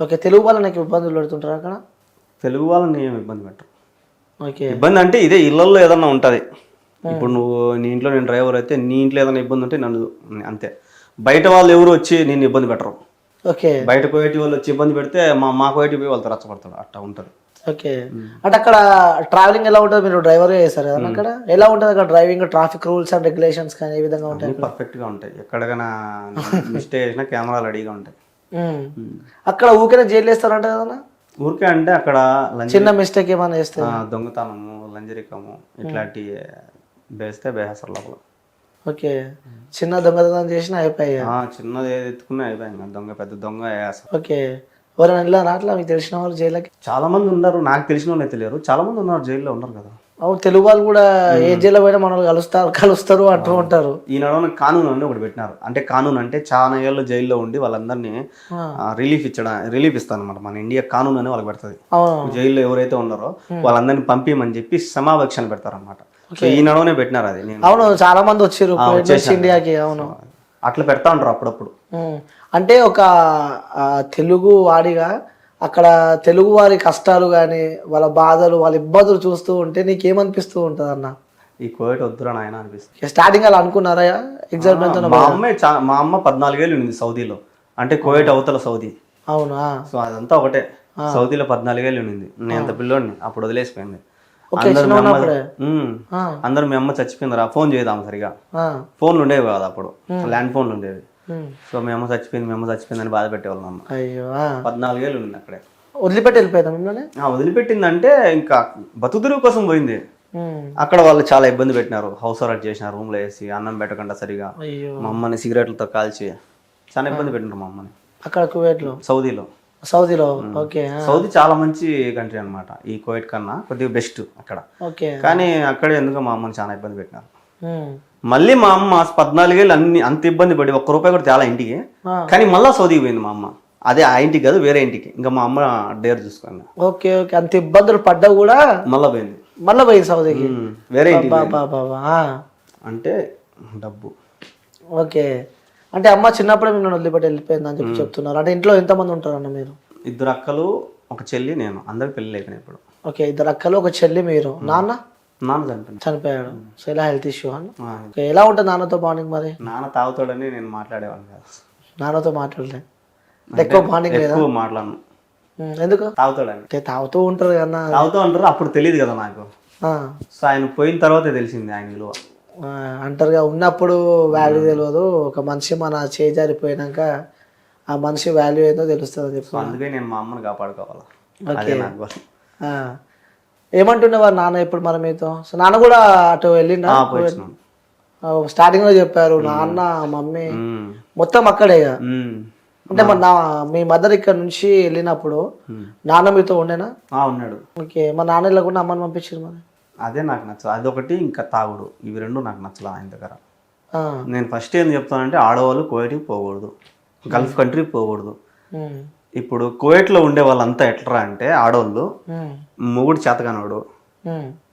Okay. Telugu వాళ్ళు నాకు ఇబ్బందులు పెడుతుంటారు అక్కడ? తెలుగు వాళ్ళని ఏమి ఇబ్బంది పెట్టరు. ఓకే. ఇబ్బంది అంటే ఇదే ఇళ్లలో ఏదన్నా ఉంటుంది. ఇప్పుడు నువ్వు నీ ఇంట్లో నేను డ్రైవర్ అయితే నీ ఇంట్లో ఏదైనా ఇబ్బంది ఉంటే నన్ను అంతే. బయట వాళ్ళు ఎవరు వచ్చి నేను ఇబ్బంది పెట్టరు. ఓకే. బయట కోయటి వాళ్ళు వచ్చి ఇబ్బంది పెడితే మా కోయటి పోయి వాళ్ళతో రచ్చపడతాడు. అట్లా ఉంటుంది. ఓకే. అంటే అక్కడ ట్రావెలింగ్ ఎలా ఉంటుంది? మీరు డ్రైవర్గా చేస్తారు కదా అక్కడ, ఎలా ఉంటుంది అక్కడ driving? Traffic rules and regulations కానీ ఏ విధంగా ఉంటాయి? పర్ఫెక్ట్గా ఉంటాయి. ఎక్కడికైనా మిస్టేక్ చేసినా కెమెరాలు రెడీగా ఉంటాయి. అక్కడ ఊరికే జైలు వేస్తారంట కదా? ఊరికే అంటే అక్కడ చిన్న మిస్టేక్ ఏమైనా చేస్తే దొంగతనము, లంజరికము ఇట్లాంటి వేస్తే బేహసరు లోపల. ఓకే. చిన్న దొంగతనం చేసినా అయిపోయాయి. చిన్నది ఏది ఎత్తుకున్నా అయిపోయింది. దొంగ పెద్ద దొంగ వేస్తారు. ఓకే. ఎవరైనా వెళ్ళారా అట్లా మీకు తెలిసిన వాళ్ళు జైలుకి? చాలా మంది ఉన్నారు. నాకు తెలిసిన వాళ్ళు తెలియరు. చాలా మంది ఉన్నారు జైల్లో ఉన్నారు కదా. అవును, తెలుగు వాళ్ళు కూడా ఏ జైల్లో పోయినా మనల్ని కలుస్తారు అంటూ ఉంటారు. ఈ నడవన కానూన్ అని ఒకటి పెట్టినారు. అంటే కానూన్ అంటే చాలా ఏళ్ళు జైల్లో ఉండి వాళ్ళందరినీ రిలీఫ్ ఇస్తాను అనమాట. మన ఇండియా కానూన్ అని వాళ్ళకి పెడుతుంది. జైల్లో ఎవరైతే ఉన్నారో వాళ్ళందరినీ పంపిమని చెప్పి సమావేక్షాలు పెడతారు అనమాట. ఈ నడవనే పెట్టినారు అది. అవును, చాలా మంది వచ్చారు ఇండియాకి. అవును, అట్లా పెడతా ఉంటారు అప్పుడప్పుడు. అంటే ఒక తెలుగు వాడిగా అక్కడ తెలుగు వారి కష్టాలు కానీ వాళ్ళ బాధలు వాళ్ళ ఇబ్బందులు చూస్తూ ఉంటే నీకేమనిపిస్తూ ఉంటుంది అన్న? ఈ కోవిడ్ వద్దురా నాయన అనిపిస్తుంది. స్టార్టింగ్ అలా అనుకున్నారా? ఎగ్జామ్ మా అమ్మ 14 ఏళ్ళు ఉంది సౌదీలో. అంటే కోవిడ్ అవతల సౌదీ. అవునా? సో అదంతా ఒకటే. సౌదీలో 14 ఏళ్ళు ఉంది. నేను అంత పిల్లోడిని. అప్పుడు వదిలేసిపోయింది. అందరూ మీ అమ్మ చచ్చిపోయిందిరా, ఫోన్ చేద్దాం సరిగా. ఫోన్లు ఉండేవి కాదు అప్పుడు, ల్యాండ్ ఫోన్లు ఉండేవి. సో మీ అమ్మ చచ్చిపోయింది అని బాధ పెట్టేవాళ్ళం. అమ్మ 14 ఏళ్ళు ఉంది అక్కడే. వదిలిపెట్టి వెళ్ళిపోయింది. వదిలిపెట్టిందంటే ఇంకా బతుకుదురు కోసం పోయింది. అక్కడ వాళ్ళు చాలా ఇబ్బంది పెట్టినారు. హౌస్ అరెస్ట్ చేసినారు, రూమ్ లో వేసి అన్నం పెట్టకుండా సరిగా. మా అమ్మని సిగరెట్లతో కాల్చి చాలా ఇబ్బంది పెట్టినారు మా అమ్మని. అక్కడ కువైట్ లో, సౌదీలో. ఓకే. సౌదీ చాలా మంచి కంట్రీ అనమాట. ఈ కువైట్ కన్నా కొద్దిగా బెస్ట్ అక్కడ. కానీ అక్కడే ఎందుకు మా అమ్మని చాలా ఇబ్బంది పెట్టినారు. మళ్ళీ మా అమ్మ 14 ఏళ్ళు అంత ఇబ్బంది పడి ₹1 కూడా చాలా ఇంటికి. కానీ మళ్ళా సౌదీకి పోయింది మా అమ్మ. అదే ఆ ఇంటికి కాదు, వేరే ఇంటికి. ఇంకా మా అమ్మ డేర్ చూసుకుంది. ఓకే. ఓకే. అంత ఇబ్బందులు పడ్డా కూడా మళ్ళీ పోయింది సౌదీకి, వేరే ఇంటికి. అంటే డబ్బు. ఓకే. అంటే అమ్మ చిన్నప్పుడే మిమ్మల్ని వదిలిపెట్టి వెళ్ళిపోయింది అని చెప్పి చెప్తున్నారు. అంటే ఇంట్లో ఎంతమంది ఉంటారు అన్న మీరు? 2 అక్కలు, ఒక చెల్లి, నేను. అందరికి పెళ్లి అయిపోయినాయి ఇప్పుడు. ఓకే. 2 అక్కలు, ఒక చెల్లి, మీరు. నాన్న చనిపోయాడు. సో ఇలా హెల్త్ ఇష్యూ అన్న. ఎలా ఉంటుంది నాన్నతో బాండింగ్ మరి? నాన్న తాగుతాడని నేను మాట్లాడేవాడిని కాదు. నాన్నతో మాట్లాడలే? ఎక్కువ బాండింగ్ లేదా? ఎక్కువ మాట్లాడను. ఎందుకు? తాగుతాడని. తాగుతూ ఉంటారు కదా. తాగుతూ ఉంటారు. అప్పుడు తెలియదు కదా నాకు. సో ఆయన పోయిన తర్వాతే తెలిసింది ఆయన విలువ. అంటారుగా, ఉన్నప్పుడు వాల్యూ తెలియదు, ఒక మనిషి మన చేజారిపోయినాక ఆ మనిషి వాల్యూ ఏదో తెలుస్తుంది అని చెప్పి. అందుకే నేను మా అమ్మని కాపాడుకోవాలి. ఏమంటుండేవారు నాన్న ఇప్పుడు మరి మీతో? సో నాన్న కూడా అటు వెళ్ళిండా? స్టార్టింగ్ లో చెప్పారు నాన్న మమ్మీ మొత్తం అక్కడే. అంటే మీ మదర్ ఇక్కడ నుంచి వెళ్ళినప్పుడు నాన్న మీతో ఉండేనా? ఉన్నాడు. ఓకే. మా నాన్న వెళ్ళకుండా అమ్మని పంపించారు మరి? అదే నాకు నచ్చదు. అదొకటి, ఇంకా తాగుడు. ఇవి 2 నాకు నచ్చలేదు ఆయన దగ్గర. నేను ఫస్ట్ ఏం చెప్తానంటే ఆడవాళ్ళు కువైట్కి పోకూడదు, గల్ఫ్ కంట్రీకి పోకూడదు. ఇప్పుడు కువైట్లో ఉండే వాళ్ళంతా ఎట్లా అంటే ఆడవాళ్ళు మొగుడు చేతకానవాడు,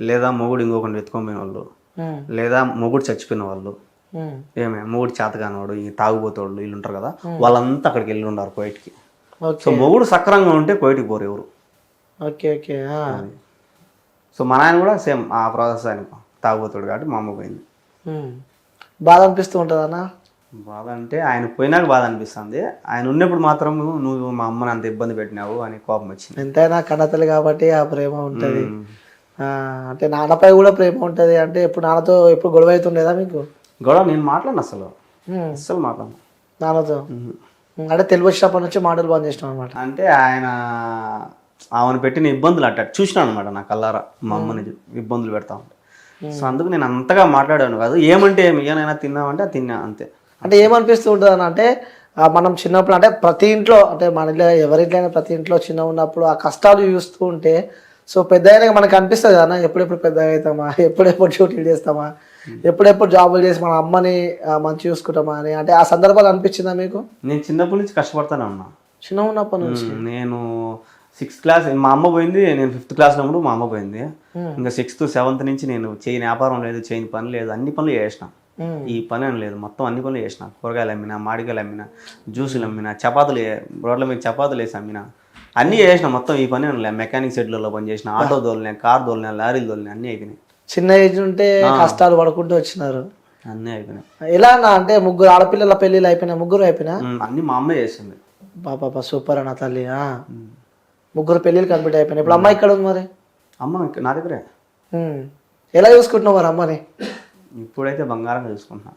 లేదా మొగుడు ఇంకొకటి ఎత్తుకొని వాళ్ళు, లేదా మొగుడు చచ్చిపోయిన వాళ్ళు, మొగుడు చేతకానవాడు, ఈ తాగుబోతోళ్ళు వీళ్ళు ఉంటారు కదా, వాళ్ళంతా అక్కడికి వెళ్ళి ఉన్నారు కువైట్కి. సో మొగుడు సక్రంగా ఉంటే కువైట్కి పోరు ఎవరు. ఓకే. ఓకే. సో మా నాయన కూడా సేమ్ ఆ ప్రాసెస్. ఆయన తాగుబోతాడు కాబట్టి మా అమ్మ పోయింది. బాధ అనిపిస్తూ ఉంటుంది అన్న? బాధ అంటే ఆయన పోయినాక బాధ అనిపిస్తుంది. ఆయన ఉన్నప్పుడు మాత్రం నువ్వు మా అమ్మని అంత ఇబ్బంది పెట్టినావు అని కోపం వచ్చింది. ఎంతైనా కన్నతల్లి కాబట్టి ఆ ప్రేమ ఉంటుంది. అంటే నాన్నపై కూడా ప్రేమ ఉంటుంది. అంటే ఎప్పుడు నాన్నతో ఎప్పుడు గొడవ అవుతుండేదా మీకు? గొడవ నేను మాట్లాడను అసలు మాట్లాడను నాన్నతో. అంటే తెలుగు వచ్చినప్పటి నుంచి మాటలు బంద్ చేసినాం అనమాట. అంటే ఆయన ఆమెను పెట్టిన ఇబ్బందులు అట్ట చూసినాను అనమాట. నా కల్లారా మా అమ్మని ఇబ్బందులు పెడతా ఉంటాను. సో అందుకు నేను అంతగా మాట్లాడాను కాదు. ఏమంటే ఏమైనా తిన్నామంటే తిన్నా అంతే. అంటే ఏమనిపిస్తూ ఉంటుంది అని అంటే మనం చిన్నప్పుడు అంటే ప్రతి ఇంట్లో, అంటే మన ఇంట్లో ఎవరింట్లో అయినా ప్రతి ఇంట్లో చిన్న ఉన్నప్పుడు ఆ కష్టాలు చూస్తూ ఉంటే, సో పెద్ద అయినా మనకు అనిపిస్తుంది కదా ఎప్పుడెప్పుడు పెద్ద అవుతామా, ఎప్పుడెప్పుడు డ్యూటీలు చేస్తామా, ఎప్పుడెప్పుడు జాబులు చేసి మన అమ్మని మంచి చూసుకుంటామా అని. అంటే ఆ సందర్భాలు అనిపించిందా మీకు? నేను చిన్నప్పటి నుంచి కష్టపడతానే ఉన్నా. చిన్న ఉన్నప్పటి నుంచి నేను 6th క్లాస్ మా అమ్మ పోయింది, నేను 5th క్లాస్ ఉన్నప్పుడు మా అమ్మ పోయింది. ఇంకా 6th 7th నుంచి నేను చేయని వ్యాపారం లేదు, చేయని పని లేదు, అన్ని పనులు చేసిన. ఈ పని అని లేదు, మొత్తం అన్ని పనులు చేసిన. కూరగాయలు అమ్మినా, మామిడికాయలు అమ్మినా, జ్యూసులు అమ్మినా, రోడ్ల మీద చపాతీలు వేసి అమ్మినా, అన్నీ చేసిన. మొత్తం ఈ పని అని లేదు. మెకానిక్ షెడ్లలో పని చేసిన, ఆటో దోలినా, కార్ దోలినా, లారీలు దోలినా, అన్నీ అయిపోయినాయి. చిన్న ఏజ్ ఉంటే కష్టాలు పడుకుంటూ వచ్చినారు. అన్నీ అయిపోయినాయి. ఎలా అన్న అంటే ముగ్గురు ఆడపిల్లల పెళ్ళిళ్ళు అయిపోయినా, ముగ్గురు అయిపోయినా? అన్నీ మా అమ్మే చేసింది. పాప సూపర్ అన్న తల్లి. ముగ్గురు పెళ్ళిళ్ళు కంప్లీట్ అయిపోయినాయి. ఇప్పుడు అమ్మ ఇక్కడ ఉంది మరి? అమ్మ నా దగ్గరే. ఎలా చూసుకుంటున్నావు మరి అమ్మని? ఇప్పుడైతే బంగారంగా చూసుకుంటున్నా.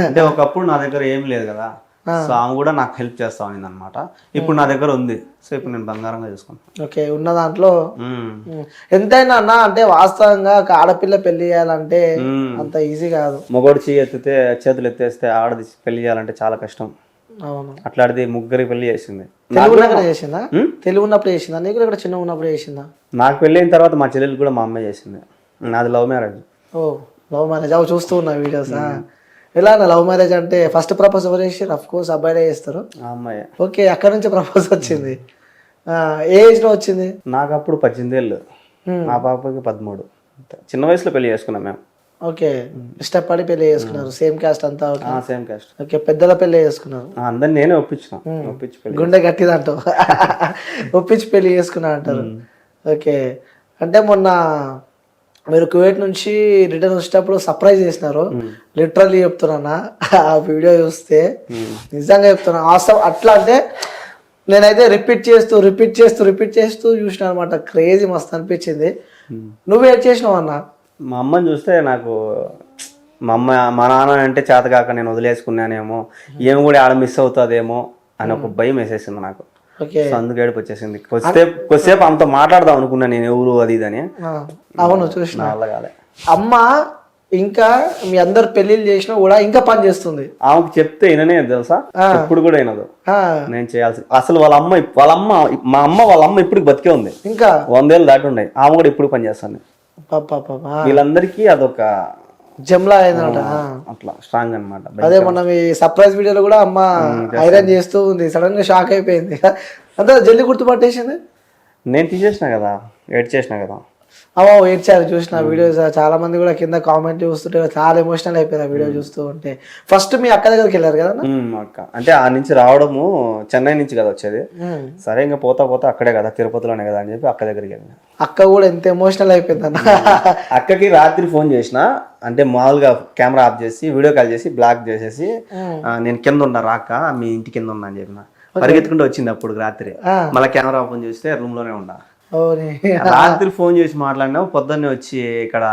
అంటే ఒకప్పుడు నా దగ్గర ఏం లేదు కదా, సో ఆమె కూడా నాకు హెల్ప్ చేస్తా ఉంది అనమాట. ఇప్పుడు నా దగ్గర ఉంది, సో ఇప్పుడు నేను బంగారంగా చూసుకుంటాను. ఓకే, ఉన్న దాంట్లో ఎంతైనా అన్న అంటే వాస్తవంగా ఒక ఆడపిల్ల పెళ్లి చేయాలంటే అంత ఈజీ కాదు. మొగోడు చేతులు ఎత్తేస్తే ఆడది పెళ్లి చేయాలంటే చాలా కష్టం. అవును. అట్లాంటిది ముగ్గురి పెళ్లి చేసింది. తెలుగున్నప్పుడు చేసిందా? తెలుగు ఉన్నప్పుడు చేసిందా? నీకు ఇక్కడ చిన్న ఉన్నప్పుడు చేసిందా? నాకు పెళ్ళి అయిన తర్వాత మా చెల్లెలు కూడా మా అమ్మాయి చేసింది. నాది లవ్ మ్యారేజ్. ఓ, లవ్ మ్యారేజ్. అవి చూస్తూ ఉన్నా వీడియోస్. ఎలా అన్న లవ్ మ్యారేజ్ అంటే ఫస్ట్ ప్రపోజ్ ఎవరు చేసారు? అఫ్ కోర్స్ అబ్బాయిలే చేస్తారు. అమ్మాయి. ఓకే, అక్కడ నుంచి ప్రపోజ్ వచ్చింది. ఏ ఏజ్ లో వచ్చింది? నాకు అప్పుడు 18 ఏళ్ళు, మా పాపకి 13. చిన్న వయసులో పెళ్లి చేసుకున్నాం మేము. ఓకే, ఇష్టపడి పెళ్లి చేసుకున్నారు. సేమ్ క్యాస్ట్ అంతా? Same caste. ఓకే, పెద్దల పెళ్లి చేసుకున్నారు. అందరిని నేనే ఒప్పించిన. గుండె గట్టిదంటావు. ఒప్పించి పెళ్లి చేసుకున్నా అంటారు. ఓకే, అంటే మొన్న మీరు కువైట్ నుంచి రిటర్న్ వచ్చేటప్పుడు సర్ప్రైజ్ చేసినారు. లిటరల్లీ చెప్తున్నా, ఆ వీడియో చూస్తే నిజంగా చెప్తున్నా ఆసమ్. అట్లా అంటే నేనైతే రిపీట్ చేస్తూ చూసిన అనమాట. క్రేజీ మస్తు అనిపించింది. నువ్వు ఏడ్ చేసినావు అన్న? మా అమ్మని చూస్తే నాకు మా నాన్న అంటే చేతకాక నేను వదిలేసుకున్నానేమో, ఏమి కూడా ఆడ మిస్ అవుతుందేమో అని ఒక భయం వేసేసింది నాకు. అందుకు ఏడుపు వచ్చేసింది. కొద్దిసేపు ఆమెతో మాట్లాడదాం అనుకున్నా నేను, ఎవరు అది ఇదని. అవును, చూసిన. కాలే. అమ్మ ఇంకా మీ అందరు పెళ్లిళ్ళు చేసినా కూడా ఇంకా పని చేస్తుంది. ఆమెకు చెప్తే విననే తెలుసా, ఇప్పుడు కూడా వినదు. నేను చేయాల్సి అసలు వాళ్ళ అమ్మ ఇప్పుడు బతికే ఉంది. ఇంకా 100 ఏళ్ళు దాటి ఉన్నాయి. ఆమె కూడా ఇప్పుడు పని చేస్తాను. వీళ్ళందరికీ అదొక జమ్లా అయిందన్నమాట. అట్లా స్ట్రాంగ్ అనమాట. అదే మొన్న మీ సర్ప్రైజ్ వీడియోలో కూడా అమ్మ ఐరన్ చేస్తూ ఉంది. సడన్ గా షాక్ అయిపోయింది. అంతా జల్దీ గుర్తుపట్టేసింది. నేను తీసేసిన కదా, ఎడ్ చేసిన కదా. అవో ఏడ్చారు, చూసిన వీడియోస్. చాలా మంది కూడా కింద కామెంట్ చూస్తుంటే చాలా ఎమోషనల్ అయిపోయారు ఆ వీడియో చూస్తూ ఉంటే. ఫస్ట్ మీ అక్క దగ్గరికి వెళ్ళారు కదా? అక్క అంటే ఆ నుంచి రావడము చెన్నై నుంచి కదా వచ్చేది. సరే ఇంకా పోతా అక్కడే కదా, తిరుపతిలోనే కదా అని చెప్పి అక్క దగ్గరికి వెళ్ళిన. అక్క కూడా ఎంత ఎమోషనల్ అయిపోయింది అన్న. అక్కకి రాత్రి ఫోన్ చేసిన, అంటే మామూలుగా కెమెరా ఆఫ్ చేసి వీడియో కాల్ చేసి బ్లాక్ చేసేసి, నేను కింద ఉన్నా రాక, మీ ఇంటి కింద ఉన్నా అని చెప్పిన. పరిగెత్తుకుంటూ వచ్చింది అప్పుడు రాత్రి. మళ్ళీ కెమెరా ఓపెన్ చేస్తే రూమ్ లోనే ఉన్నా. రాత్రి ఫోన్ చేసి మాట్లాడినా, పొద్దున్నే వచ్చి ఇక్కడ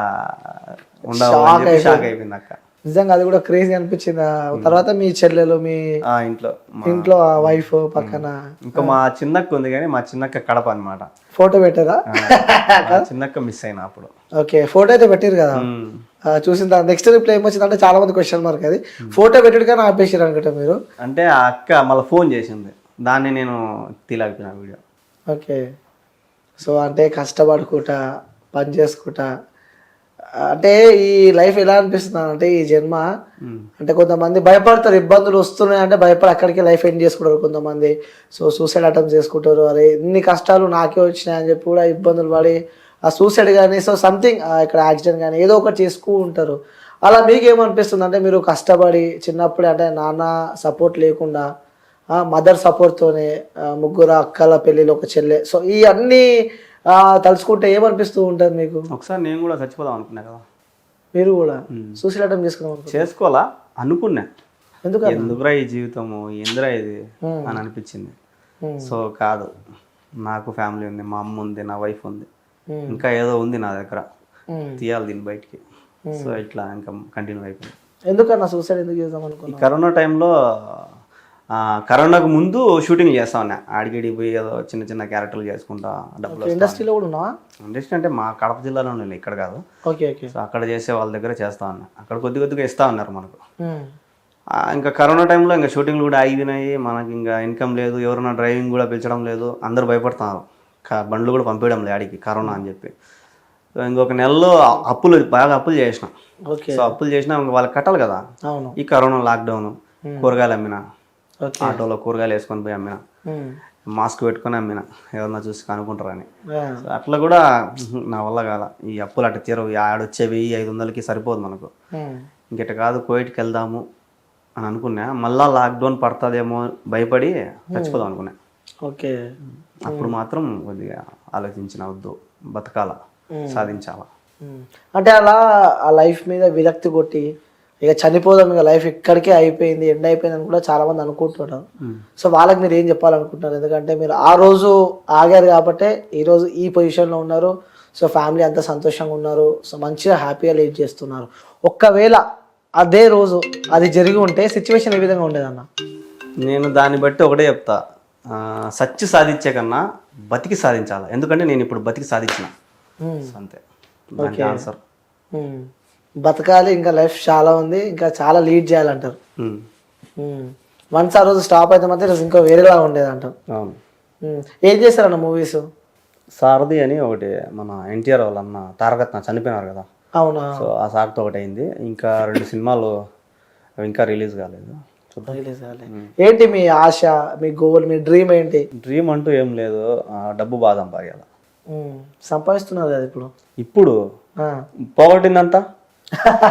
ఉండవు. షాక్ అయిపోయింది అక్క. నిజంగా అది కూడా క్రేజీ అనిపించింది. తర్వాత మీ చెల్లెలు, మీ ఇంట్లో వైఫ్ పక్కన. ఇంకా మా చిన్నక్క ఉంది, కానీ మా చిన్నక్క కడప అనమాట. ఫోటో పెట్టారా? చిన్నక్క మిస్ అయినా అప్పుడు. ఓకే, ఫోటో అయితే పెట్టారు కదా, చూసిన తర్వాత నెక్స్ట్ రిప్లై ఏమొచ్చింది అంటే చాలా మంది క్వశ్చన్ మార్క్. అది ఫోటో పెట్టాడు కానీ ఆపేసారు అనుకుంటా మీరు. అంటే ఆ అక్క మళ్ళీ ఫోన్ చేసింది, దాన్ని నేను తీలాగిపోయిన వీడియో. ఓకే, సో అంటే కష్టపడుకుంటా పని చేసుకుంటా, అంటే ఈ లైఫ్ ఎలా అనిపిస్తుంది అంటే ఈ జన్మ అంటే కొంతమంది భయపడతారు, ఇబ్బందులు వస్తున్నాయి అంటే భయపడి అక్కడికి లైఫ్ ఎండ్ చేసుకుంటారు కొంతమంది. సో సూసైడ్ అటెంప్ట్ చేసుకుంటారు. అరే ఇన్ని కష్టాలు నాకే వచ్చినాయి అని చెప్పి కూడా ఇబ్బందులు పడి ఆ సూసైడ్ కానీ, సో సంథింగ్ ఇక్కడ యాక్సిడెంట్ కానీ ఏదో ఒకటి చేసుకుంటూ ఉంటారు. అలా మీకేమనిపిస్తుంది అంటే మీరు కష్టపడి చిన్నప్పుడే అంటే నాన్న సపోర్ట్ లేకుండా మదర్ సపోర్ట్తోనే ముగ్గురు అక్కల పెళ్ళిలో ఒక చెల్లె, సో ఈ అన్నీ తలుచుకుంటే ఏమనిపిస్తూ ఉంటుంది మీకు? ఒకసారి నేను కూడా చచ్చిపోదాం అనుకున్నా కదా. మీరు కూడా సూసైడ్ అటెంప్ట్ చేసుకోవాలా అనుకున్నా. ఎందుకురా ఈ జీవితము, ఎందురా ఇది అని అనిపించింది. సో కాదు, నాకు ఫ్యామిలీ ఉంది, మా అమ్మ ఉంది, నా వైఫ్ ఉంది, ఇంకా ఏదో ఉంది నా దగ్గర, తీయాలి దీన్ని బయటికి. సో ఇట్లా ఇంకా కంటిన్యూ అయిపోయింది. ఎందుకన్నా సూసైడ్ ఎందుకు చేద్దాం అనుకున్నా? కరోనా టైంలో, కరోనాకు ముందు షూటింగ్ చేస్తా ఉన్నా, ఆడిగిడి పోయి ఏదో చిన్న క్యారెక్టర్లు చేసుకుంటా డబ్బులు. ఇండస్ట్రీలో కూడా ఉన్నావా? ఇండస్ట్రీ అంటే మా కడప జిల్లాలో ఉన్నాయి, ఇక్కడ కాదు. Okay okay. సో అక్కడ చేసే వాళ్ళ దగ్గర చేస్తా ఉన్నా, అక్కడ కొద్దిగా ఇస్తా ఉన్నారు మనకు. ఇంకా కరోనా టైంలో ఇంకా షూటింగ్లు కూడా ఆగినాయి, మనకి ఇంకా ఇన్కమ్ లేదు, ఎవరైనా డ్రైవింగ్ కూడా పిలిచడం లేదు, అందరూ భయపడుతున్నారు, బండ్లు కూడా పంపించడం లేదు ఆడికి కరోనా అని చెప్పి. సో ఇంకొక నెలలో బాగా అప్పులు చేసిన. సో అప్పులు చేసినా ఇంకా వాళ్ళకి కట్టాలి కదా. ఈ కరోనా లాక్డౌన్, కూరగాయలు అమ్మినా, ఆటోలో కూరగాయలు వేసుకొని పోయి అమ్మినా, మాస్క్ పెట్టుకొని అమ్మినా, ఎవరన్నా చూసి కనుక్కుంటారని. అట్లా కూడా నా వల్ల కాల, ఈ అప్పులు అట్లా తీరవు, ఆడొచ్చే 1500కి సరిపోదు మనకు. ఇంకెట కాదు కువైట్కి వెళ్దాము అని అనుకున్నా. మళ్ళా లాక్డౌన్ పడుతుందేమో భయపడి చచ్చిపోదాం అనుకున్నా. ఓకే. అప్పుడు మాత్రం కొద్దిగా ఆలోచించిన, వద్దు బతకాల, సాధించాలా. అంటే అలా ఆ లైఫ్ మీద విరక్తి కొట్టి ఇక చనిపోదాం, ఇక లైఫ్ ఇక్కడికే అయిపోయింది, ఎండ్ అయిపోయింది అని కూడా చాలా మంది అనుకుంటున్నారు. సో వాళ్ళకి మీరు ఏం చెప్పాలనుకుంటున్నారు? ఎందుకంటే మీరు ఆ రోజు ఆగారు కాబట్టే ఈరోజు ఈ పొజిషన్లో ఉన్నారు. సో ఫ్యామిలీ అంతా సంతోషంగా ఉన్నారు. సో మంచిగా హ్యాపీగా లీడ్ చేస్తున్నారు. ఒక్కవేళ అదే రోజు అది జరిగి ఉంటే సిచ్యువేషన్ ఏ విధంగా ఉండేదన్న? నేను దాన్ని బట్టి ఒకటే చెప్తా, సచ్చి సాధించే కన్నా బతికి సాధించాలి. ఎందుకంటే నేను ఇప్పుడు బతికి సాధించిన, అంతే దానికి ఆన్సర్. బతకాలి, ఇంకా లైఫ్ చాలా ఉంది, ఇంకా చాలా లీడ్ చేయాలంటారు. వన్స్ ఆ రోజు స్టాప్ అయితే మాత్రం ఈరోజు ఇంకా వేరేలా ఉండేది అంటారు. అవును. ఏం చేస్తారన్న మూవీస్? సారథి అని ఒకటి, మన ఎన్టీఆర్ వాళ్ళ అన్న తారకరత్న చనిపోయినారు కదా, అవునా? సో ఆ సార్తో ఒకటి అయింది. ఇంకా 2 సినిమాలు ఇంకా రిలీజ్ కాలేదు. రిలీజ్ కాలేదు. ఏంటి మీ ఆశ, మీ గోల్, మీ డ్రీమ్ ఏంటి? డ్రీమ్ అంటూ ఏం లేదు, డబ్బు బాగా సంపాదించాలి. సంపాదిస్తున్నారు కదా ఇప్పుడు. ఇప్పుడు పోగొట్టిందంతా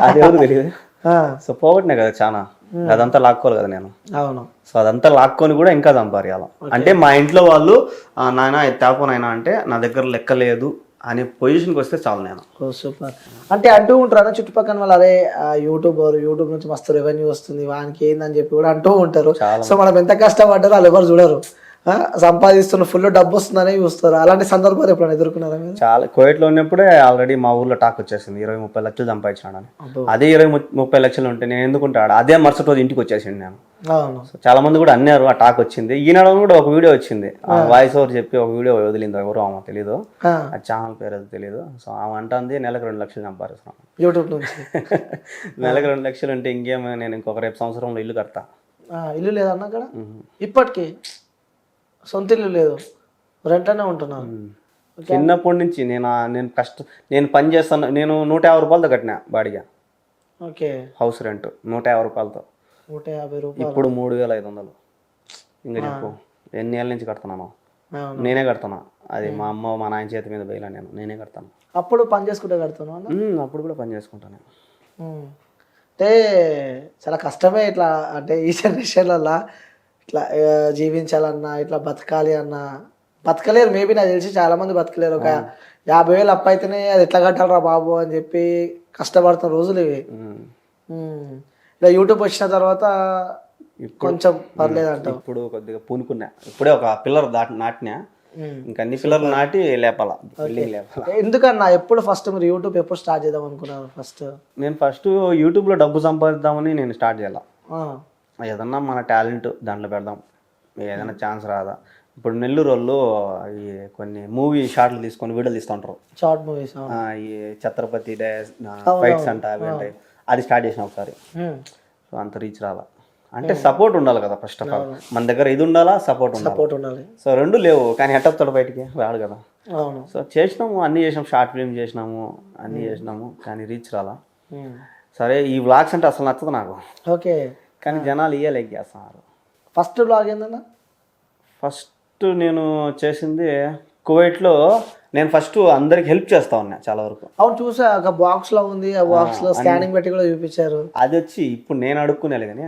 అది ఎవరు తెలియదు. సో పోగొట్టినా కదా చాలా, అదంతా లాక్కోవాలి కదా నేను. అవును. సో అదంతా లాక్కొని కూడా ఇంకా సంపాదించాలి. అంటే మా ఇంట్లో వాళ్ళు నాయన తేపోనైనా అంటే నా దగ్గర లెక్క లేదు అనే పొజిషన్కి వస్తే చాలు నేను. సూపర్. అంటే అంటూ ఉంటారు చుట్టుపక్కల వాళ్ళు, అరే యూట్యూబ్ నుంచి మస్తు రెవెన్యూ వస్తుంది వానికి ఏందని చెప్పి కూడా అంటూ ఉంటారు. సో మనం ఎంత కష్టపడ్డారో వాళ్ళు ఎవరు చూడరు, సంపాదిస్తున్న ఫుల్ డబ్బు వస్తుందని చూస్తారు. అలాంటి సందర్భాలు ఎప్పుడైనా ఎదుర్కొన్నారా మీరు? చాలా. కువైట్లో ఉన్నప్పుడే ఆల్రెడీ మా ఊర్లో టాక్ వచ్చేసింది 20-30 లక్షలు సంపాదించాడని. అదే 20-30 లక్షలు ఉంటే నేను ఎందుకుంటాడు, అదే మరుసటి రోజు ఇంటికి వచ్చేసింది నేను. చాలా మంది కూడా అన్నారు, ఆ టాక్ వచ్చింది. ఈనాడు కూడా ఒక వీడియో వచ్చింది, వాయిస్ ఓవర్ చెప్పి ఒక వీడియో వదిలింది, ఎవరు ఆమె తెలీదు, ఆ ఛానల్ పేరు అది తెలీదు. సో ఆమె అంటుంది నెలకు 2 లక్షలు సంపాదిస్తున్నాను యూట్యూబ్ నుంచి. నెలకు 2 లక్షలు అంటే ఇంకేమో, నేను ఇంకొక రేపు సంవత్సరంలో ఇల్లు కడతా. ఇల్లు లేదన్న అక్కడ ఇప్పటికి? సొంత ఇల్లు లేదు, రెంట్లోనే ఉంటున్నాను. చిన్నప్పటి నుంచి నేను పని చేస్తాను. నేను 150 రూపాయలతో కట్టినా బాడిగా. ఓకే. హౌస్ రెంట్ 150 రూపాయలతో. 150 రూపాయలు. ఇప్పుడు 3500. ఇంకా చెప్పు ఎన్ని ఏళ్ళ నుంచి కడుతున్నాను? నేనే కడతాను. అది మా అమ్మ మా నాయన చేతి మీద బయలు, నేనే కడతాను. అప్పుడు పని చేసుకుంటే కడుతున్నాను. అప్పుడు కూడా పని చేసుకుంటాను. అంటే చాలా కష్టమే ఇట్లా, అంటే ఈ జనరేషన్లలో ఇట్లా జీవించాలన్నా, ఇట్లా బతకాలి అన్నా బతకలేరు. మేబీ నాకు తెలిసి చాలా మంది బతకలేరు. ఒక 50,000 అప్పు అయితేనే అది ఎట్లా కట్టాలరా బాబు అని చెప్పి కష్టపడుతున్న రోజులు ఇవి. ఇలా యూట్యూబ్ వచ్చిన తర్వాత కొంచెం పర్లేదు అంట. ఇప్పుడు కొద్దిగా పూనుకున్నా, ఇప్పుడే ఒక పిల్లర్ నాటినా, ఇంకా అన్ని పిల్లర్లు నాటి లేపాల. ఎందుకన్నా ఎప్పుడు ఫస్ట్ మీరు యూట్యూబ్ ఎప్పుడు స్టార్ట్ చేద్దాం అనుకున్నారు? నేను ఫస్ట్ యూట్యూబ్లో డబ్బు సంపాదిద్దామని నేను స్టార్ట్ చేయాల. ఏదన్నా మన టాలెంట్ దాంట్లో పెడదాం, ఏదైనా ఛాన్స్ రాదా. ఇప్పుడు నెల్లూరు వాళ్ళు ఈ కొన్ని మూవీ షార్ట్లు తీసుకొని వీడియోలు తీస్తూ ఉంటారు, షార్ట్ మూవీస్. ఈ ఛత్రపతి ఫైట్స్ అంట అవి అంటే, అది స్టార్ట్ చేసిన ఒకసారి. సో అంత రీచ్ రాలా. అంటే సపోర్ట్ ఉండాలి కదా ఫస్ట్ ఆఫ్ ఆల్. మన దగ్గర ఇది ఉండాలా, సపోర్ట్ ఉండాలి. సో 2 లేవు, కానీ ఎట్టొస్తాడు బయటికి రాడు కదా. సో చేసినాము, అన్నీ చేసినాము, షార్ట్ ఫిల్మ్ చేసినాము, అన్నీ చేసినాము, కానీ రీచ్ రాలా. సరే ఈ వ్లాగ్స్ అంటే అసలు నచ్చదు నాకు. ఓకే. కానీ జనాలు లైక్ చేస్తున్నారు. ఫస్ట్ బ్లాగ్ ఏందన్నా? ఫస్ట్ నేను చేసింది కువైట్లో. నేను ఫస్ట్ అందరికి హెల్ప్ చేస్తా ఉన్నా చాలా వరకు. అవును, చూసా, ఒక బాక్స్ లో ఉంది, ఆ బాక్స్ లో స్కానింగ్ పెట్టి కూడా చూపించారు. అది వచ్చి ఇప్పుడు నేను అడుక్కునేలే కానీ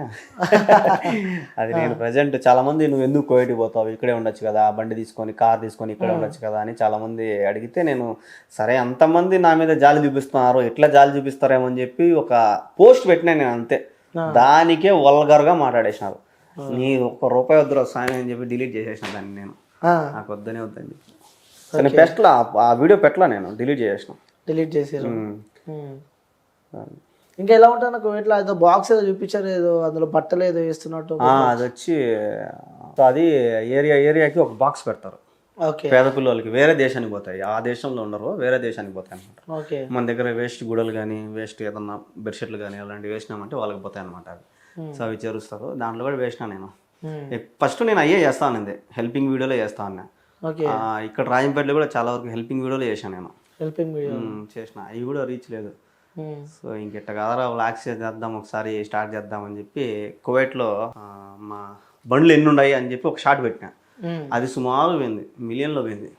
అది నేను ప్రజెంట్ చాలా మంది, నువ్వు ఎందుకు కువైట్కి పోతావు, ఇక్కడే ఉండొచ్చు కదా, బండి తీసుకొని కార్ తీసుకొని ఇక్కడే ఉండొచ్చు కదా అని చాలా మంది అడిగితే, నేను సరే అంతమంది నా మీద జాలి చూపిస్తున్నారు, ఎట్లా జాలి చూపిస్తారేమో అని చెప్పి ఒక పోస్ట్ పెట్టినా నేను, అంతే. దానికే వల్గర్గా మాట్లాడేసినారు, నీ ₹1 వద్దురా సాయం అని చెప్పి డిలీట్ చేసేసిన దాన్ని. నేను నాకు వద్దని చెప్పి నేను పెట్టలా, ఆ వీడియో పెట్టలా, నేను డిలీట్ చేసేసాను. ఇంకా ఎలా ఉంటాను నాకు ఇట్లా ఏదో బాక్స్ ఏదో చూపించారు, ఏదో అందులో బట్టలు ఏదో వేస్తున్నట్టు. అది వచ్చి అది ఏరియాకి ఒక బాక్స్ పెడతారు. పేద పిల్లలకి వేరే దేశానికి పోతాయి, ఆ దేశంలో ఉండరు, వేరే దేశానికి పోతాయి అనమాట. మన దగ్గర వేస్ట్ గుడలు కానీ, వేస్ట్ ఏదన్నా బెడ్షీట్లు కానీ అలాంటివి వేసినామంటే వాళ్ళకి పోతాయి అనమాట అవి. సో అవి చేరుస్తారు, దాంట్లో కూడా వేసినా నేను. ఫస్ట్ నేను అయ్యే చేస్తాను, హెల్పింగ్ వీడియోలో చేస్తా ఉన్నా. ఇక్కడ రాజంపేటలో కూడా చాలా వరకు హెల్పింగ్ వీడియోలో చేశాను నేను. చేసిన అవి కూడా రీచ్ లేదు. సో ఇంకెట్ట కాదరా వ్లాగ్స్ చేద్దాం, ఒకసారి స్టార్ట్ చేద్దాం అని చెప్పి కువైట్లో మా బండ్లు ఎన్ని ఉన్నాయి అని చెప్పి ఒక షార్ట్ పెట్టినా. అది సుమారు పోయింది, మిలియన్లో పోయింది.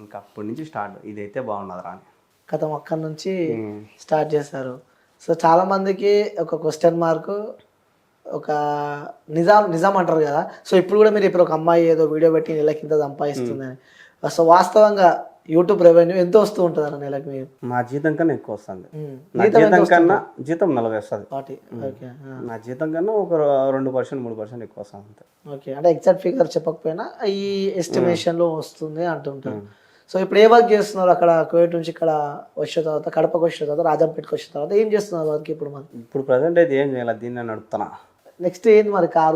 ఇంకా అప్పటి నుంచి స్టార్ట్, ఇదైతే బాగున్నది రా అని. కథ అక్కడి నుంచి స్టార్ట్ చేశారు. సో చాలా మందికి ఒక క్వశ్చన్ మార్క్, ఒక నిజాం అంటారు కదా. సో ఇప్పుడు కూడా మీరు ఇప్పుడు ఒక అమ్మాయి ఏదో వీడియో పెట్టి నెలకి ఇంత సంపాదిస్తుందని, సో వాస్తవంగా యూట్యూబ్ రెవెన్యూ ఎంత వస్తూ ఉంటుంది అన్న నెలకి మీరు? నా జీతం కన్నా ఎక్కువ వస్తుంది. నా జీతం కన్నా జీతం 40 వస్తుంది. 40. ఓకే. నా జీతం కన్నా ఒక 2% 3% ఎక్కువ వస్తుంది అంతే. ఓకే, అంటే ఎగ్జాక్ట్ ఫిగర్ చెప్పకపోయినా ఈ ఎస్టిమేషన్లో వస్తుంది అంటుంటారు. సో ఇప్పుడు ఏ వర్క్ చేస్తున్నారు అక్కడ కువైట్ నుంచి ఇక్కడ వచ్చిన తర్వాత, కడపకు వచ్చిన తర్వాత, రాజంపేటకు వచ్చిన తర్వాత ఏం చేస్తున్నారు వర్క్ ఇప్పుడు మరి? ఇప్పుడు ప్రజెంట్ అయితే ఏం చేయాలి, దీన్ని నడుపుతున్నా. నెక్స్ట్ ఏంది మరి? కారు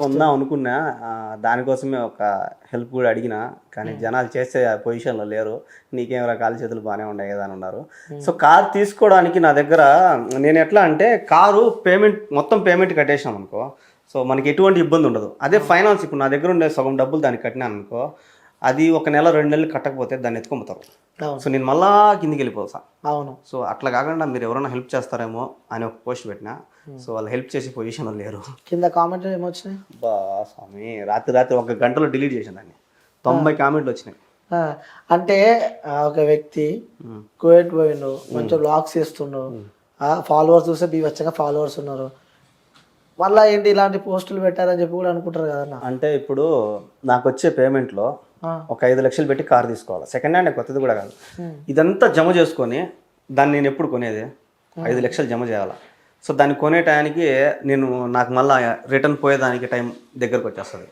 కొందాం అనుకున్నా, దానికోసమే ఒక హెల్ప్ కూడా అడిగినా, కానీ జనాలు చేసే పొజిషన్లో లేరు. నీకేం కాలు చేతులు బాగానే ఉన్నాయి కదా అని ఉన్నారు. సో కారు తీసుకోవడానికి నా దగ్గర నేను ఎట్లా అంటే, కారు మొత్తం పేమెంట్ కట్టేసాం అనుకో, సో మనకి ఎటువంటి ఇబ్బంది ఉండదు. అదే ఫైనాన్స్ ఇప్పుడు నా దగ్గర ఉండే సగం డబ్బులు దానికి కట్టినాను అనుకో, అది 1 నెల 2 నెలలు కట్టకపోతే దాన్ని ఎత్తుకొమ్ముతారు. సో నేను మళ్ళా కిందికి వెళ్ళిపోతా. అవును. సో అట్లా కాకుండా మీరు ఎవరైనా హెల్ప్ చేస్తారేమో అని ఒక పోస్ట్ పెట్టినా, సో వాళ్ళు హెల్ప్ చేసే పొజిషన్లో లేరు. కింద కామెంట్ ఏమొచ్చినాయి? బా స్వామి, రాత్రి 1 గంటలో డిలీట్ చేసిన దాన్ని. 90 కామెంట్లు వచ్చినాయి. అంటే ఒక వ్యక్తి కువైట్ పోయిండు, మంచిగా బ్లాగ్స్ చేస్తుండు, ఫాలోవర్స్ చూస్తే బీవచ్చంగా ఫాలోవర్స్ ఉన్నారు, మళ్ళీ ఏంటి ఇలాంటి పోస్టులు పెట్టారని చెప్పి కూడా అనుకుంటారు కదన్న. అంటే ఇప్పుడు నాకు వచ్చే పేమెంట్లో ఒక 5 లక్షలు పెట్టి కార్ తీసుకోవాలి. సెకండ్ హ్యాండ్, కొత్తది కూడా కాదు. ఇదంతా జమ చేసుకొని దాన్ని నేను ఎప్పుడు కొనేది 5 లక్షలు జమ చేయాలి. సో దాన్ని కొనే టయానికి నాకు మళ్ళీ రిటర్న్ పోయేదానికి టైం దగ్గరకు వచ్చేస్తుంది.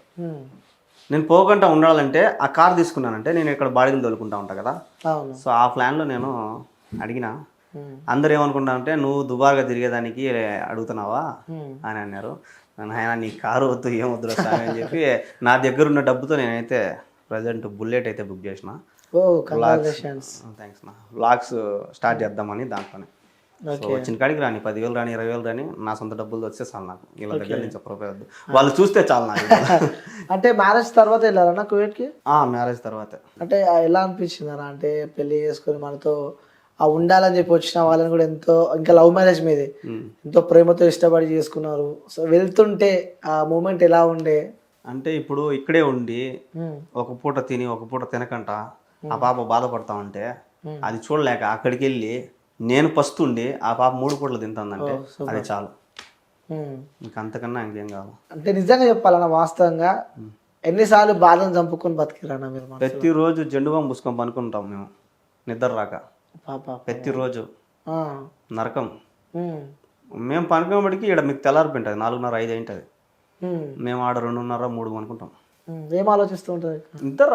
నేను పోకుండా ఉండాలంటే ఆ కార్ తీసుకున్నానంటే నేను ఇక్కడ బాడీలు తోలుకుంటా ఉంటాను కదా. సో ఆ ప్లాన్లో నేను అడిగిన, అందరు ఏమనుకుంటానంటే నువ్వు దుబారుగా తిరిగేదానికి అడుగుతున్నావా అని అన్నారు. ఆయన నీ కారు వద్దు, ఏం వద్దు సార్ అని చెప్పి నా దగ్గర ఉన్న డబ్బుతో నేనైతే ప్రజెంట్ బుల్లెట్ అయితే బుక్ చేసిన. థ్యాంక్స్ నా. వ్లాగ్స్ స్టార్ట్ చేద్దామని దాంట్లోనే. సో వచ్చిన కాడికి రాని 10,000 రాని 20,000 రాని నా సొంత డబ్బులు వచ్చే చాలు నాకు. వీళ్ళ దగ్గర నుంచి రూపాయి వద్దు, వాళ్ళు చూస్తే చాలు నాకు. అంటే మ్యారేజ్ తర్వాత వెళ్ళారన్నా కువైట్కి? మ్యారేజ్ తర్వాత. అంటే ఎలా అనిపించింది అన్న? అంటే పెళ్లి చేసుకొని మనతో ఉండాలని చెప్పి వచ్చిన వాళ్ళని కూడా ఎంతో, ఇంకా లవ్ మ్యారేజ్ మీదే ఎంతో ప్రేమతో ఇష్టపడి చేసుకున్నారు. సో వెళ్తుంటే ఆ మూమెంట్ ఎలా ఉండే? అంటే ఇప్పుడు ఇక్కడే ఉండి ఒక పూట తిని ఒక పూట తినకంట ఆ పాప బాధపడతా ఉంటే అది చూడలేక అక్కడికి వెళ్ళి నేను పస్తుండి ఆ పాప 3 పూటలు తింటుందంటే అది చాలు. ఇంకంతకన్నా ఇంకేం కావాలి. అంటే నిజంగా చెప్పాలన్నా వాస్తవంగా ఎన్నిసార్లు బాధను చంపుకొని బతికిరానా మీరు? ప్రతిరోజు జెండు బాంబు పూసుకొని పనుకుంటాం మేము, నిద్ర రాక. ప్రతిరోజు నరకం. మేము పనుకోబడికి ఇక్కడ మీకు తెల్లారిపోయింటుంది 4:30-5 అయింటుంది. మేము ఆడ 2:30-3 అనుకుంటాం. ఏం ఆలోచిస్తూ ఉంటుంది? నిద్ర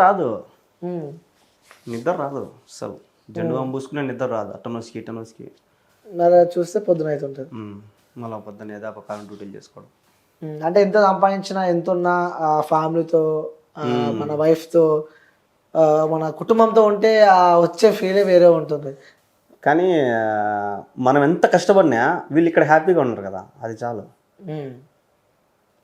రాదు అసలు. జెండు బాంబు పూసుకునే నిద్ర రాదు. అటనోస్కి మరి చూస్తే పొద్దున అవుతుంటుంది. మళ్ళీ పొద్దున్న ఏదో ప్రకారం డ్యూటీలు చేసుకోవడం. అంటే ఎంత సంపాదించినా, ఎంత ఉన్నా ఫ్యామిలీతో, మన వైఫ్తో, మన కుటుంబంతో ఉంటే వచ్చే ఫీలే వేరే ఉంటుంది. కానీ మనం ఎంత కష్టపడినా వీళ్ళు ఇక్కడ హ్యాపీగా ఉన్నారు కదా, అది చాలు.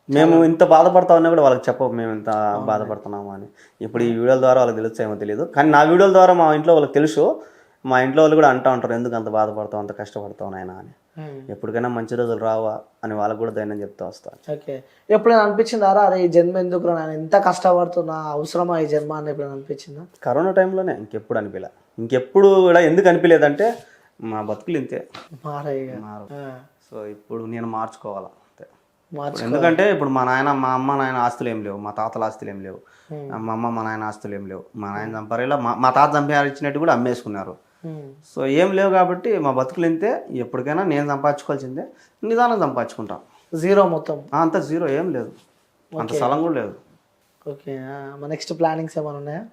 మేము ఇంత బాధపడతా ఉన్నా కూడా వాళ్ళకి చెప్పవు మేము ఇంత బాధపడుతున్నాము అని. ఇప్పుడు ఈ వీడియోల ద్వారా వాళ్ళకి తెలుస్తాయేమో తెలియదు, కానీ నా వీడియోల ద్వారా మా ఇంట్లో వాళ్ళకి తెలుసు. మా ఇంట్లో వాళ్ళు కూడా అంటూ ఉంటారు, ఎందుకు అంత బాధపడతావు, అంత కష్టపడతావు నాయన అని. ఎప్పటికైనా మంచి రోజులు రావా అని వాళ్ళకు కూడా ధైర్యం చెప్తూ వస్తా. ఓకే, ఎప్పుడైనా అనిపించిందా అరే ఈ జన్మ ఎందుకు నేను ఎంత కష్టపడుతున్నా, అవసరమా ఈ జన్మ అని ఎప్పుడైనా అనిపించిందా? కరోనా టైంలోనే, ఇంకెప్పుడు అనిపించలే. ఇంకెప్పుడు కూడా ఎందుకు అనిపించలేదంటే మా బతుకులు ఇంతే మారు. సో ఇప్పుడు నేను మార్చుకోవాలా. ఎందుకంటే ఇప్పుడు మా అమ్మ నాయన ఆస్తులు ఏం లేవు, మా తాతల ఆస్తులు ఏం లేవు, మా అమ్మ మా నాయన ఆస్తులు ఏం లేవు. మా నాయన చంపారేలా మా తాత చంపారిచ్చినట్టు కూడా అమ్మేసుకున్నారు. సో ఏం లేవు కాబట్టి మా బతుకులు ఇంతే. ఎప్పటికైనా నేను సంపాదించుకోవాల్సిందే, నిదానం సంపాదించుకుంటాం. జీరో మొత్తం అంత జీరో, ఏం లేదు, అంత స్థలం కూడా లేదు. ఓకే, మా నెక్స్ట్ ప్లానింగ్స్ ఏమైనా ఉన్నాయా?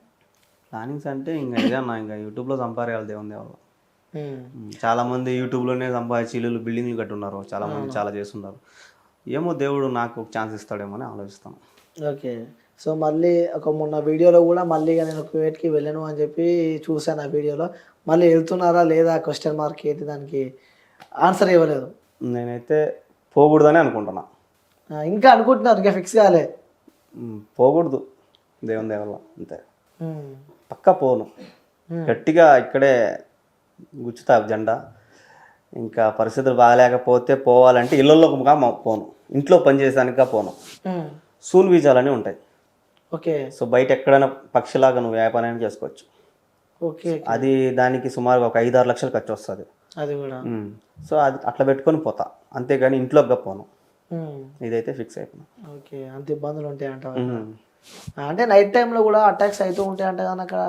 ప్లానింగ్స్ అంటే ఇంకా ఇదన్నా, ఇంకా యూట్యూబ్లో సంపాదేయాలి దేవుని వాళ్ళు. చాలా మంది యూట్యూబ్లోనే సంపాదించి ఇల్లు బిల్డింగ్లు కట్టున్నారు, చాలా మంది చాలా చేస్తున్నారు. ఏమో దేవుడు నాకు ఒక ఛాన్స్ ఇస్తాడేమో అని ఆలోచిస్తాను. ఓకే, సో మళ్ళీ మొన్న వీడియోలో కూడా మళ్ళీ నేను కువైట్కి వెళ్ళను అని చెప్పి చూశాను. ఆ వీడియోలో మళ్ళీ వెళ్తున్నారా లేదా క్వశ్చన్ మార్క్ ఏంటి, దానికి ఆన్సర్ ఇవ్వలేదు. నేనైతే పోకూడదని అనుకుంటున్నా. ఇంకా అనుకుంటున్నారు, ఇంకా ఫిక్స్ కాలే? పోకూడదు దేవుని దేవల్ల, అంతే. పక్కా పోను, గట్టిగా ఇక్కడే గుచ్చుతా జెండా. ఇంకా పరిస్థితులు బాగాలేకపోతే పోవాలంటే ఇళ్ళల్లోగా పోను, ఇంట్లో పనిచేసానికా పోను. సూన్ వీజాలని ఉంటాయి. ఓకే, సో బయట ఎక్కడైనా పక్షిలాగా నువ్వు వ్యాపారం చేసుకోవచ్చు. ఓకే, అది దానికి సుమారుగా ఒక 5-6 లక్షలు ఖర్చు వస్తుంది. అది కూడా. సో అది అట్లా పెట్టుకొని పోతా, అంతేగాని ఇంట్లోకి పోను. ఇదైతే ఫిక్స్ అయిపోయినా. ఓకే, అంత ఇబ్బందులు ఉంటాయంట. అంటే నైట్ టైంలో కూడా అటాక్స్ అవుతూ ఉంటాయంట కానీ అక్కడ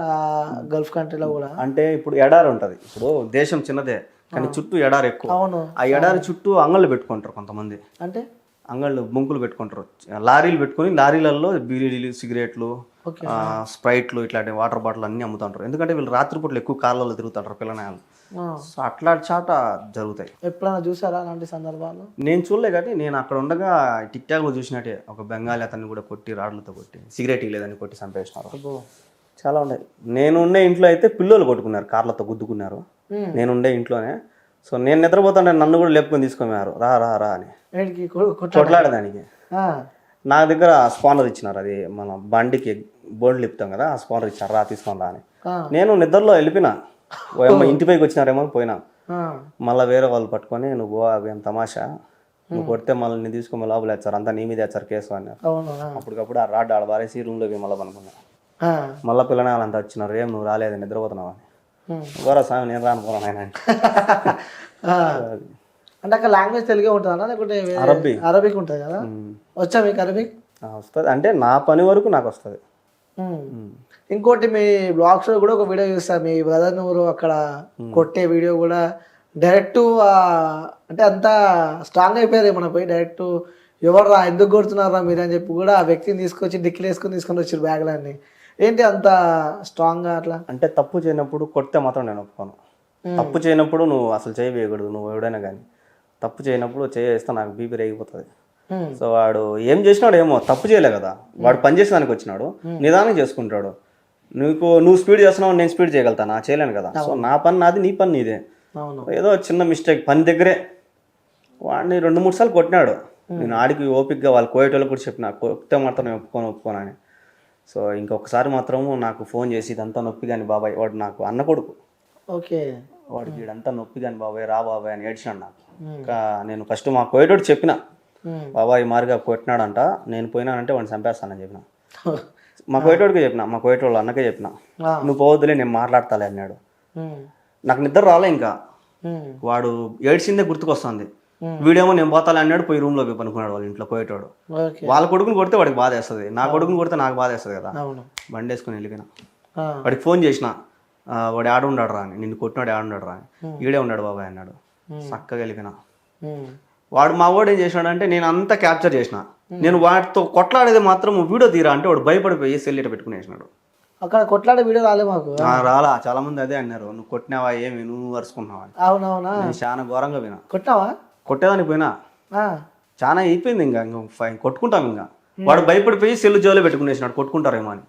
గల్ఫ్ కంట్రీలో కూడా. అంటే ఇప్పుడు ఎడారి ఉంటుంది, ఇప్పుడు దేశం చిన్నదే కానీ చుట్టూ ఎడారి ఎక్కువ. అవును. ఆ ఎడారి చుట్టూ అంగళ్ళు పెట్టుకుంటారు కొంతమంది. అంటే అంగళ్ళు బొంకులు పెట్టుకుంటారు, లారీలు పెట్టుకొని లారీలలో బీడీలు, సిగరెట్లు, స్ప్రైట్లు, ఇట్లాంటి వాటర్ బాటిల్ అన్నీ అమ్ముతుంటారు. ఎందుకంటే వీళ్ళు రాత్రిపూట్లు ఎక్కువ కార్లలో తిరుగుతుంటారు పిల్లనాయాలు. సో అట్లాంటి చాట జరుగుతాయి. ఎప్పుడైనా చూసారా అలాంటి సందర్భాలు? నేను చూడలే, కానీ నేను అక్కడ ఉండగా టిక్ టాక్లో చూసినట్టే ఒక బెంగాలీ అతన్ని కూడా కొట్టి, రాడ్లతో కొట్టి, సిగరెట్ ఇవ్వలేదని కొట్టి చంపేసినారు. చాలా ఉన్నాయి. నేను ఉండే ఇంట్లో అయితే పిల్లలు కొట్టుకున్నారు, కార్లతో గుద్దుకున్నారు. నేను ఉండే ఇంట్లోనే. సో నేను నిద్రపోతుంటే నన్ను కూడా లేపుకొని తీసుకున్నారు, రా రా రా అని కొట్లాడేదానికి. నా దగ్గర స్పానర్ ఇచ్చినారు, అది మన బండికి బోర్డు లిపుతాం కదా, ఆ స్పానర్ ఇచ్చారు, రా తీసుకొని రా అని. నేను నిద్రలో వెళ్ళిపోయినా, ఇంటిపైకి వచ్చినారేమో పోయినా. మళ్ళీ వేరే వాళ్ళు పట్టుకొని, నువ్వు అవి ఏం తమాషా, నువ్వు కొడితే మళ్ళీ నేను తీసుకొని లోపల వేస్తారు, అంతా నీ మీద వేస్తారు కేసు అన్నారు. అప్పటికప్పుడు ఆ రాడ్ ఆడ బారేసి రూమ్లోకి మళ్ళీ పనుకున్నా. మళ్ళీ పిల్లలు వాళ్ళంతా వచ్చినారు, ఏం నువ్వు రాలేదు నిద్రపోతున్నావు అని. గోరా స్వామి నేను రానుకున్నాను ఆయన. అంటే అక్కడ లాంగ్వేజ్ తెలుగే ఉంటుందా లేకుంటే అరబిక్ ఉంటుంది కదా? వచ్చా మీకు అరబిక్? వస్తుంది, అంటే నా పని వరకు నాకు వస్తుంది. ఇంకోటి మీ బ్లాగ్స్ లో కూడా ఒక వీడియో చూస్తా, మీ బ్రదర్ ఊరు అక్కడ కొట్టే వీడియో కూడా డైరెక్ట్ అంటే అంతా స్ట్రాంగ్ అయిపోయారు మనం పోయి డైరెక్ట్ ఎవర్రా ఎందుకు కొడుతున్నారా మీరు అని చెప్పి కూడా ఆ వ్యక్తిని తీసుకొచ్చి డిక్కిలు తీసుకొని వచ్చారు బ్యాగ్లన్నీ. ఏంటి అంత స్ట్రాంగ్గా అట్లా? అంటే తప్పు చేయనప్పుడు కొడితే మాత్రం నేను ఒప్పుకోను. తప్పు చేయనప్పుడు నువ్వు అసలు చేయకూడదు, నువ్వు ఎవడైనా కానీ తప్పు చేయనప్పుడు చేస్తే నాకు బీపీ రేగిపోతుంది. సో వాడు ఏం చేసినాడు ఏమో, తప్పు చేయలే కదా, వాడు పని చేసేదానికి వచ్చినాడు, నిదానం చేసుకుంటాడు. నువ్వు స్పీడ్ చేస్తున్నావు, నేను స్పీడ్ చేయగలుగుతాను, చేయలేను కదా. సో నా పని నాది, నీ పని నీదే. ఏదో చిన్న మిస్టేక్ పని దగ్గరే వాడిని 2-3 సార్లు కొట్టినాడు. నేను ఆడికి ఓపిక్గా వాళ్ళు కోయేటోళ్ళు కూడా చెప్పిన, కొట్టే మాత్రం నేను ఒప్పుకోను అని. సో ఇంకొకసారి మాత్రం నాకు ఫోన్ చేసి ఇదంతా నొప్పి కానీ బాబాయ్, వాడు నాకు అన్న కొడుకు, ఓకే, వాడికి ఇదంతా నొప్పి కానీ బాబాయ్ రా బాబాయ్ అని ఏడ్చినాడు నాకు. ఇంకా నేను ఫస్ట్ మా కోయేటోడు చెప్పిన, బాబాయ్ మారిగా కొట్టినాడంట, నేను పోయినానంటే వాడిని చంపేస్తానని చెప్పిన. మా కోయేటోడికి చెప్పిన, మా కోయేటోళ్ళు అన్నకే చెప్పిన, నువ్వు పోవద్దులే నేను మాట్లాడతాలే అన్నాడు. నాకు నిద్ర రాలే, ఇంకా వాడు ఏడ్చిందే గుర్తుకొస్తుంది. వీడేమో నేను పోతాలే అన్నాడు, పోయి రూమ్లో పోయి పనుకున్నాడు వాళ్ళ ఇంట్లో కోయేటోడు. వాళ్ళ కొడుకుని కొడితే వాడికి బాధ వేస్తుంది, నా కొడుకుని కొడితే నాకు బాధ వేస్తుంది కదా. బండి వేసుకుని వెళ్ళిపోయినా. వాడికి ఫోన్ చేసిన, వాడు ఆడ ఉన్నాడు రా అని, నిన్ను కొట్టినాడు ఆడున్నాడు రా అని. ఈడే ఉన్నాడు బాబాయ్ అన్నాడు. చక్కగా వెళ్ళిపోయినా. వాడు మా వాడు ఏం చేసినాడు అంటే, నేను అంతా క్యాప్చర్ చేసిన, నేను వాటితో కొట్లాడేది మాత్రం వీడియో తీరా అంటే వాడు భయపడిపోయి సెల్ పెట్టుకునేసినాడు. అక్కడ కొట్లాడే వీడియో రాలే మాకు. రాలా, చాలా మంది అదే అన్నారు, నువ్వు కొట్టినావా, ఏమి నువ్వు వరుసుకున్నావా అని. అవునవునా, నేను చాలా ఘోరంగా పోయినా. కొట్టావా? కొట్టేదానికి పోయినా, చాలా అయిపోయింది, ఇంకా కొట్టుకుంటాం. ఇంకా వాడు భయపడిపోయి సెల్ జోలో పెట్టుకునేసినాడు, కొట్టుకుంటారేమో అని.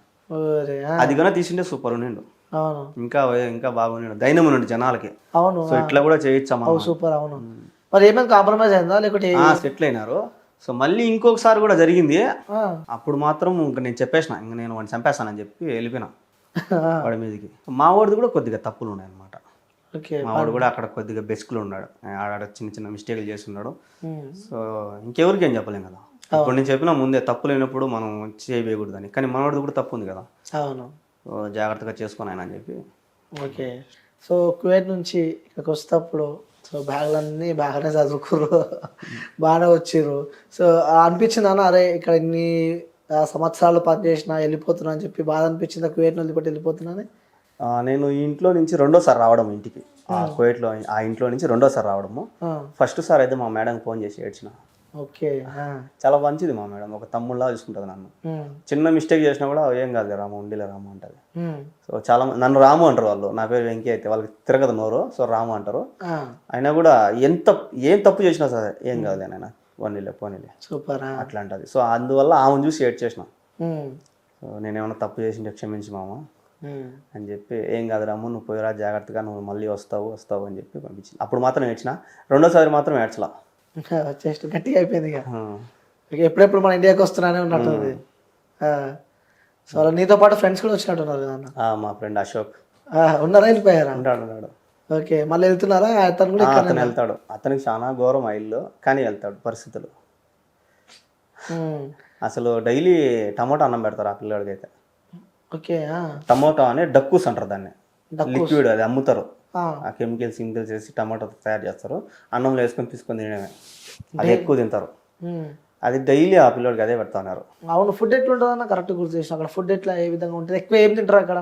అది కన్నా తీసిండే సూపర్ ఉన్నాడు, ఇంకా ఇంకా బాగున్నాడు, ధైర్యం ఉన్నాడు జనాలకి. అవును, సో ఇట్లా కూడా చేయొచ్చా సూపర్. అవును, మరి ఏమైనా కాంప్రమైజ్ అయిందా లేకపోతే సెటిల్ అయినారు? సో మళ్ళీ ఇంకొకసారి కూడా జరిగింది. అప్పుడు మాత్రం ఇంకా నేను చెప్పేసిన, ఇంకా నేను వాడిని చంపేస్తానని చెప్పి వెళ్ళిపోయినా వాడి మీదకి. మా వాడిది కూడా కొద్దిగా తప్పులు ఉన్నాయి అనమాట. మా వాడు కూడా అక్కడ కొద్దిగా బెస్క్లో ఉన్నాడు, ఆడ చిన్న చిన్న మిస్టేక్లు చేస్తున్నాడు. సో ఇంకెవరికి ఏం చెప్పలేం కదా. ఇప్పుడు నేను చెప్పినా ముందే, తప్పు లేనప్పుడు మనం చేయకూడదని. కానీ మనవాడిది కూడా తప్పు ఉంది కదా. అవును, జాగ్రత్తగా చేసుకొని ఆయన అని చెప్పి. ఓకే, సో కువైట్ నుంచి ఇక్కడికి వస్తేప్పుడు సో బ్యాగులన్నీ బాగానే చదువుకుర్రు, బాగానే వచ్చిర్రు. సో అనిపించింది అన్న, అరే ఇక్కడ ఇన్ని సంవత్సరాలు పనిచేసిన వెళ్ళిపోతున్నా అని చెప్పి బాధ అనిపించిందా కువైట్ వదిలిపెట్టి వెళ్ళిపోతున్నాను? నేను ఈ ఇంట్లో నుంచి 2వ సారి రావడం ఇంటికి, కువైట్లో ఆ ఇంట్లో నుంచి 2వ సారి రావడము. ఫస్ట్ సారి అయితే మా మేడంకి ఫోన్ చేసి ఏడ్చిన. ఓకే, చాలా మంచిది మా మేడం, ఒక తమ్ముళ్ళలా చూసుకుంటుంది నన్ను. చిన్న మిస్టేక్ చేసినా కూడా ఏం కాదు రాము, ఉండిలే రాము అంటది. సో చాలా నన్ను రాము అంటారు వాళ్ళు, నా పేరు వెంకీ అయితే వాళ్ళకి తిరగదు నోరు, సో రాము అంటారు. అయినా కూడా ఏం తప్పు చేసినా సరే ఏం కాదు నేను పోనీలే సూపర్ అట్లా అంటది. సో అందువల్ల ఆమెను చూసి ఏడ్ చేసిన. సో నేనేమన్నా తప్పు చేసింటే క్షమించి మామ అని చెప్పి, ఏం కాదు రాము నువ్వు పోయిరా జాగ్రత్తగా, నువ్వు మళ్ళీ వస్తావు అని చెప్పి పంపించింది. అప్పుడు మాత్రం ఏడ్చిన, 2వ సారి మాత్రం ఏడ్చలా, జస్ట్ గట్టిగా అయిపోయింది. ఇక ఎప్పుడెప్పుడు మన ఇండియాకి వస్తున్నానే ఉన్నట్టుంది. సో అలా నీతో పాటు ఫ్రెండ్స్ కూడా వచ్చినట్టున్నారు కదా? మా ఫ్రెండ్ అశోక్ ఉన్నారా, వెళ్ళిపోయారా? ఉన్నాడు. ఓకే, మళ్ళీ వెళ్తున్నారా? అతను కూడా అతను వెళ్తాడు, అతనికి చాలా ఘోరం ఇల్లు, కానీ వెళ్తాడు పరిస్థితులు. అసలు డైలీ టమోటా అన్నం పెడతారు ఆ పిల్లడికి అయితే. ఓకే, టమోటా అని డక్కూస్ అంటారు దాన్ని, లిక్విడ్ అది అమ్ముతారు. ఆ కెమికల్స్ వేసి టమాటో తయారు చేస్తారు, అన్నంలో వేసుకొని తీసుకొని తినడమే. అది ఎక్కువ తింటారు. అది డైలీ ఆ పిల్లోడికి అదే పెడతా ఉన్నారు. అవును. ఫుడ్ ఎట్లుంటుంది అన్న కరెక్ట్ గుర్తు చేసిన. అక్కడ ఫుడ్ ఎట్లా ఏ విధంగా ఉంటుంది? ఎక్కువ ఏం తింటారు అక్కడ?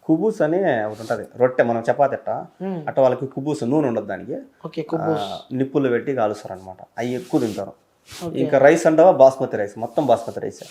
కుబూస్ అని ఒకటి ఉంటుంది, రొట్టె మనం చపాతి అట్ట వాళ్ళకి కుబూస్ నూనె ఉండదు దానికి, ఓకే. కుబూస్ నిప్పులు పెట్టి కాలుస్తారు అనమాట. అవి ఎక్కువ తింటారు. ఇంకా రైస్ అంటావా బాస్మతి రైస్, మొత్తం బాస్మతి రైస్.